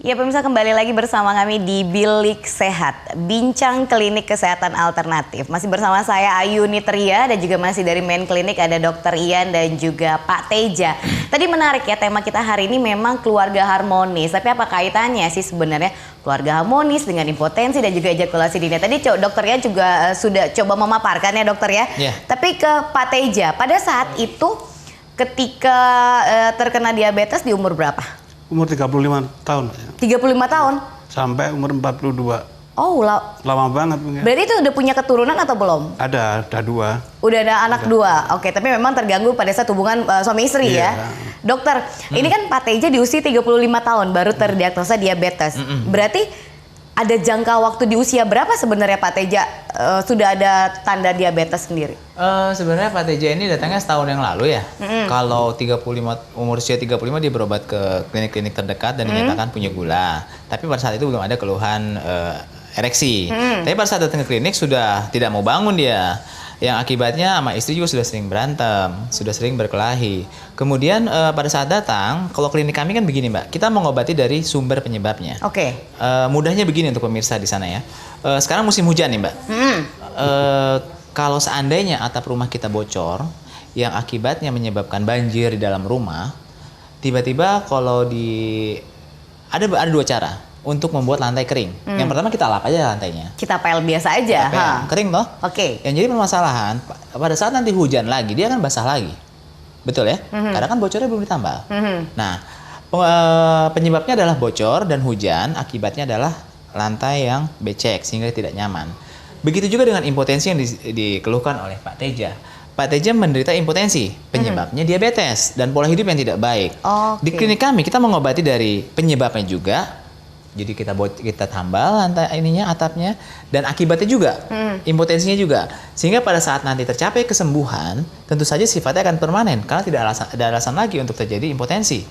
Ya pemirsa, kembali lagi bersama kami di Bilik Sehat, bincang klinik kesehatan alternatif. Masih bersama saya Ayu Nitria dan juga masih dari main klinik ada Dr. Ian dan juga Pak Teja. Tadi menarik ya, tema kita hari ini memang keluarga harmonis. Tapi apa kaitannya sih sebenarnya keluarga harmonis dengan impotensi dan juga ejakulasi dini? Tadi Dr. Ian juga sudah coba memaparkan ya dokter ya. Yeah. Tapi ke Pak Teja, pada saat itu ketika terkena diabetes di umur berapa? Umur 35 tahun. 35 tahun? Sampai umur 42. Oh, Lama banget. Berarti itu udah punya keturunan atau belum? Ada 2. Udah ada anak 2. Oke, tapi memang terganggu pada saat hubungan suami istri ya. Dokter, ini kan Pak Teja di usia 35 tahun baru terdiagnosa diabetes. Berarti ada jangka waktu di usia berapa sebenarnya Pak Teja sudah ada tanda diabetes sendiri? Sebenarnya Pak Teja ini datangnya setahun yang lalu ya. Kalau umur usia 35 dia berobat ke klinik-klinik terdekat dan dinyatakan punya gula. Tapi pada saat itu belum ada keluhan ereksi. Tapi pada saat datang ke klinik sudah tidak mau bangun dia. Yang akibatnya sama istri juga sudah sering berantem, sudah sering berkelahi. Kemudian pada saat datang, kalau klinik kami kan begini Mbak, kita mengobati dari sumber penyebabnya. Oke. Mudahnya begini untuk pemirsa di sana ya. Sekarang musim hujan nih Mbak. Kalau seandainya atap rumah kita bocor, yang akibatnya menyebabkan banjir di dalam rumah, tiba-tiba kalau ada 2 cara untuk membuat lantai kering. Yang pertama kita lap aja lantainya. Kita pel biasa aja. Kering toh? Oke. Yang jadi permasalahan, pada saat nanti hujan lagi, dia akan basah lagi. Betul ya? Karena kan bocornya belum ditambal. Nah, penyebabnya adalah bocor dan hujan, akibatnya adalah lantai yang becek sehingga tidak nyaman. Begitu juga dengan impotensi yang dikeluhkan oleh Pak Teja. Pak Teja menderita impotensi, penyebabnya diabetes dan pola hidup yang tidak baik. Di klinik kami kita mengobati dari penyebabnya juga. Jadi kita tambal lantai atapnya dan akibatnya juga impotensinya juga. Sehingga pada saat nanti tercapai kesembuhan, tentu saja sifatnya akan permanen karena tidak ada alasan lagi untuk terjadi impotensi.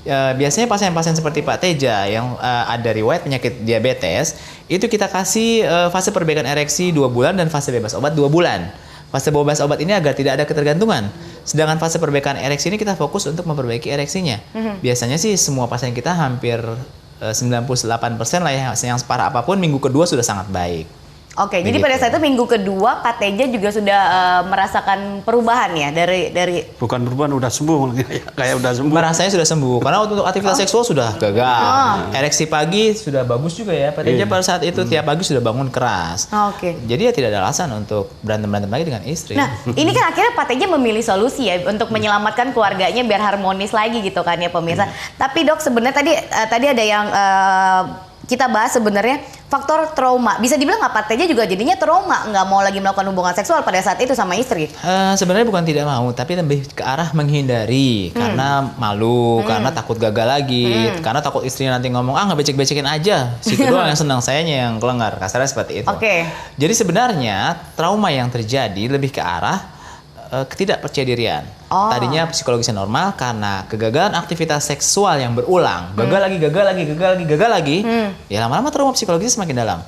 Biasanya pasien-pasien seperti Pak Teja yang ada riwayat penyakit diabetes, itu kita kasih fase perbaikan ereksi 2 bulan dan fase bebas obat 2 bulan. Fase bebas obat ini agar tidak ada ketergantungan. Sedangkan fase perbaikan ereksi ini kita fokus untuk memperbaiki ereksinya. Biasanya sih semua pasien kita hampir 98% lah ya, yang separah apapun minggu kedua sudah sangat baik. Oke, jadi pada saat itu minggu kedua Pak Teja juga sudah merasakan perubahan ya dari Bukan perubahan, udah sembuh. Kayak udah sembuh. Rasanya sudah sembuh karena untuk aktivitas seksual sudah gagal. Ereksi pagi sudah bagus juga ya. Pak Teja pada saat itu tiap pagi sudah bangun keras. Jadi ya tidak ada alasan untuk berantem lagi dengan istri. Nah, ini kan akhirnya Pak Teja memilih solusi ya untuk menyelamatkan keluarganya biar harmonis lagi gitu kan ya pemirsa. Tapi Dok, sebenarnya tadi ada yang kita bahas sebenarnya faktor trauma. Bisa dibilang nggak Pak Teja juga jadinya trauma, nggak mau lagi melakukan hubungan seksual pada saat itu sama istri? Sebenarnya bukan tidak mau, tapi lebih ke arah menghindari karena malu, karena takut gagal lagi, karena takut istrinya nanti ngomong nggak becek-becekin aja, situ doang yang senang, sayanya yang kelenggar, kasarnya seperti itu. Jadi sebenarnya trauma yang terjadi lebih ke arah ketidakpercaya dirian. Tadinya psikologisnya normal karena kegagalan aktivitas seksual yang berulang, gagal lagi, ya lama-lama trauma psikologisnya semakin dalam.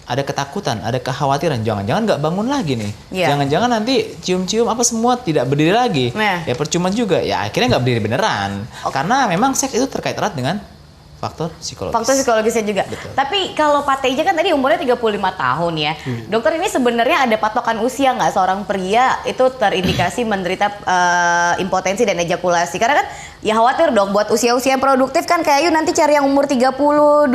Ada ketakutan, ada kekhawatiran, jangan-jangan nggak bangun lagi nih, jangan-jangan nanti cium-cium apa semua tidak berdiri lagi, ya percuma juga, ya akhirnya nggak berdiri beneran, karena memang seks itu terkait erat dengan faktor psikologis. Faktor psikologisnya juga. Betul. Tapi kalau Pak Teja kan tadi umurnya 35 tahun ya. Dokter, ini sebenarnya ada patokan usia nggak seorang pria itu terindikasi menderita impotensi dan ejakulasi? Karena kan ya khawatir dong buat usia-usia yang produktif kan kayak Ayu nanti cari yang umur 30, 27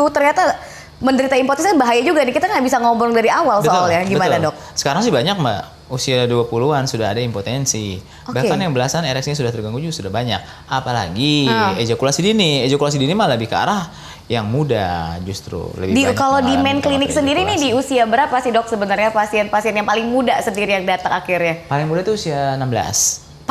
ternyata menderita impotensi kan bahaya juga nih. Kita nggak bisa ngobrol dari awal soalnya. Gimana Dok? Sekarang sih banyak Mbak. Usia 20-an sudah ada impotensi. Bahkan yang belasan ereksinya sudah terganggu juga sudah banyak. Apalagi ejakulasi dini. Ejakulasi dini malah lebih ke arah yang muda justru. Kalau di main klinik sendiri nih di usia berapa sih Dok sebenarnya pasien-pasien yang paling muda sendiri yang datang akhirnya? Paling muda itu usia 16.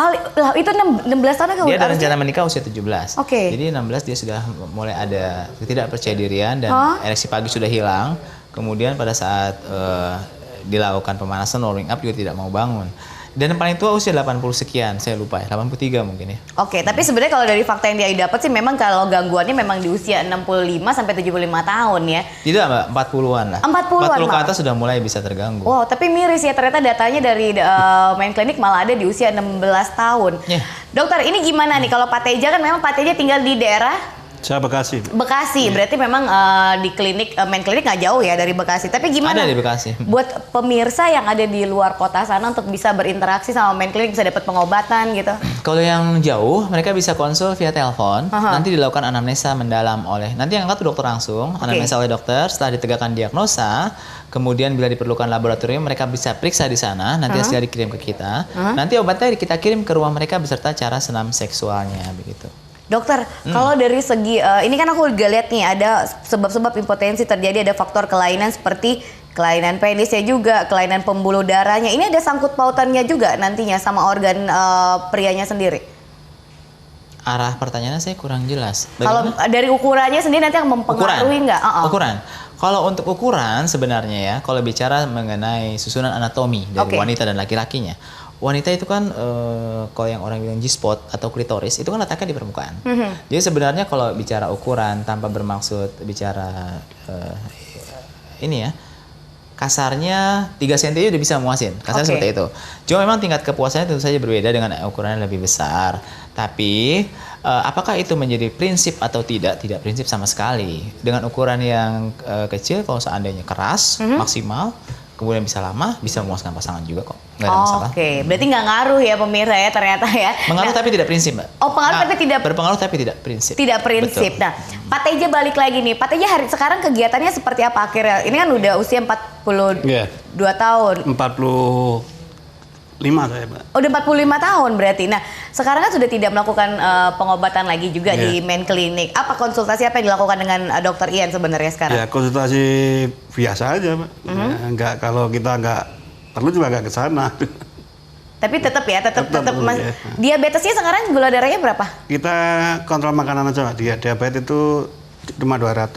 Itu 16 tahun kan? Dia ada rencana menikah usia 17. Jadi 16 dia sudah mulai ada ketidakpercaya dirian dan ereksi pagi sudah hilang. Kemudian pada saat dilakukan pemanasan warming up juga tidak mau bangun. Dan yang paling tua usia 80 sekian, saya lupa ya, 83 mungkin ya. Tapi sebenarnya kalau dari fakta yang dia dapat sih memang kalau gangguannya memang di usia 65 sampai 75 tahun ya. Tidak Mbak, 40-an lah. 40 ke atas sudah mulai bisa terganggu. Wow, tapi miris ya ternyata datanya dari main klinik malah ada di usia 16 tahun. Dokter, ini gimana nih kalau Pak Teja kan memang Pak Teja tinggal di daerah Saya Bekasi. Bekasi, berarti memang di klinik, main klinik nggak jauh ya dari Bekasi. Tapi gimana? Ada di Bekasi. Buat pemirsa yang ada di luar kota sana untuk bisa berinteraksi sama main klinik, bisa dapat pengobatan gitu. Kalau yang jauh, mereka bisa konsul via telepon. Nanti dilakukan anamnesa mendalam nanti yang angkat tuh dokter langsung, anamnesa oleh dokter. Setelah ditegakkan diagnosa, kemudian bila diperlukan laboratorium, mereka bisa periksa di sana. Nanti hasilnya dikirim ke kita. Nanti obatnya kita kirim ke rumah mereka beserta cara senam seksualnya begitu. Dokter, kalau dari segi ini kan aku juga lihat nih ada sebab-sebab impotensi terjadi, ada faktor kelainan seperti kelainan penisnya juga, kelainan pembuluh darahnya. Ini ada sangkut pautannya juga nantinya sama organ prianya sendiri. Arah pertanyaannya saya kurang jelas. Kalau dari ukurannya sendiri nanti akan mempengaruhi nggak? Ukuran. Kalau untuk ukuran sebenarnya ya, kalau bicara mengenai susunan anatomi dari wanita dan laki-lakinya. Wanita itu kan kalau yang orang bilang G-spot atau klitoris itu kan letaknya di permukaan. Jadi sebenarnya kalau bicara ukuran tanpa bermaksud bicara ini ya, kasarnya 3 cm udah bisa muasin, kasarnya seperti itu. Cuma memang tingkat kepuasannya tentu saja berbeda dengan ukurannya lebih besar. Tapi apakah itu menjadi prinsip atau tidak? Tidak prinsip sama sekali. Dengan ukuran yang kecil, kalau seandainya keras, maksimal, kemudian bisa lama, bisa memuaskan pasangan juga kok. Nggak ada masalah. Oke, berarti nggak ngaruh ya pemirsa ya ternyata ya. Mengaruh tapi tidak prinsip, Mbak. Oh, pengaruh tapi tidak berpengaruh tapi tidak prinsip. Tidak prinsip. Betul. Nah, Pak Teja balik lagi nih. Pak Teja sekarang kegiatannya seperti apa akhirnya? Ini kan udah usia 42 tahun. 45 saya, Mbak. Udah 45 tahun berarti. Nah, sekarang kan sudah tidak melakukan pengobatan lagi juga di main klinik. Apa konsultasi apa yang dilakukan dengan Dokter Ian sebenarnya sekarang? Ya, konsultasi biasa aja, Mbak. Ya, nggak, kalau kita nggak perlu juga nggak ke sana. Tapi tetap ya, tetap ya. Diabetesnya sekarang gula darahnya berapa? Kita kontrol makanan aja, Mbak. Diabetes itu cuma 200,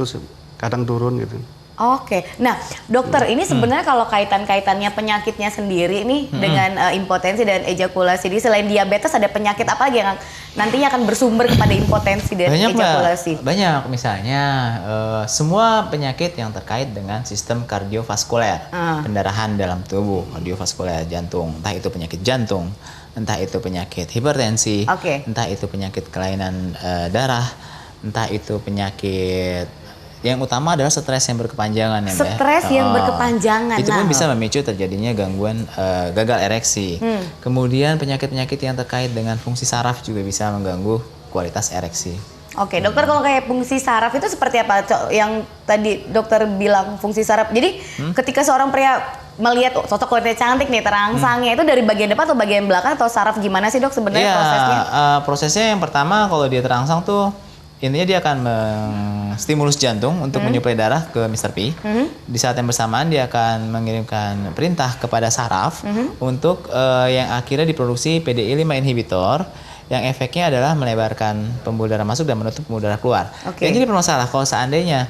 kadang turun gitu. Oke, nah dokter ini sebenarnya kalau kaitannya penyakitnya sendiri nih dengan impotensi dan ejakulasi, di selain diabetes ada penyakit apa lagi yang nantinya akan bersumber kepada impotensi dan ejakulasi? Banyak, misalnya semua penyakit yang terkait dengan sistem kardiovaskuler, pendarahan dalam tubuh, kardiovaskuler jantung, entah itu penyakit jantung, entah itu penyakit hipertensi, entah itu penyakit kelainan darah, entah itu penyakit. Yang utama adalah stres yang berkepanjangan ya, Mbak. Stres yang berkepanjangan. Itu pun bisa memicu terjadinya gangguan gagal ereksi. Kemudian penyakit-penyakit yang terkait dengan fungsi saraf juga bisa mengganggu kualitas ereksi. Oke, dokter, kalau kayak fungsi saraf itu seperti apa? Yang tadi dokter bilang fungsi saraf. Jadi ketika seorang pria melihat sosok wanita cantik nih terangsangnya, itu dari bagian depan atau bagian belakang atau saraf, gimana sih dok sebenarnya prosesnya? Prosesnya yang pertama kalau dia terangsang tuh intinya dia akan menstimulus jantung untuk menyuplai darah ke Mr. P. Di saat yang bersamaan dia akan mengirimkan perintah kepada saraf untuk yang akhirnya diproduksi PDE5 inhibitor yang efeknya adalah melebarkan pembuluh darah masuk dan menutup pembuluh darah keluar. Yang jadi bermasalah kalau seandainya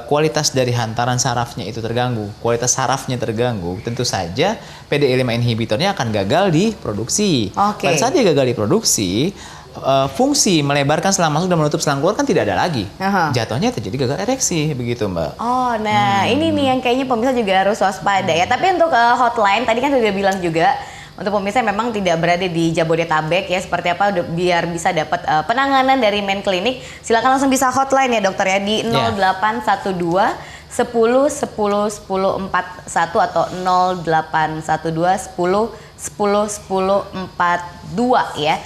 kualitas dari hantaran sarafnya itu terganggu, kualitas sarafnya terganggu, tentu saja PDE5 inhibitornya akan gagal diproduksi. Pada saat dia gagal diproduksi, fungsi melebarkan selang masuk dan menutup selang keluar kan tidak ada lagi. Jatuhnya terjadi gagal ereksi, begitu Mbak. Oh, nah ini nih yang kayaknya pemirsa juga harus waspada ya. Tapi untuk hotline tadi kan sudah bilang juga untuk pemirsa yang memang tidak berada di Jabodetabek ya, seperti apa biar bisa dapat penanganan dari main klinik, silakan langsung bisa hotline ya dokter ya di 0812 10 10 10 41 atau 0812 10 10 10 42 ya.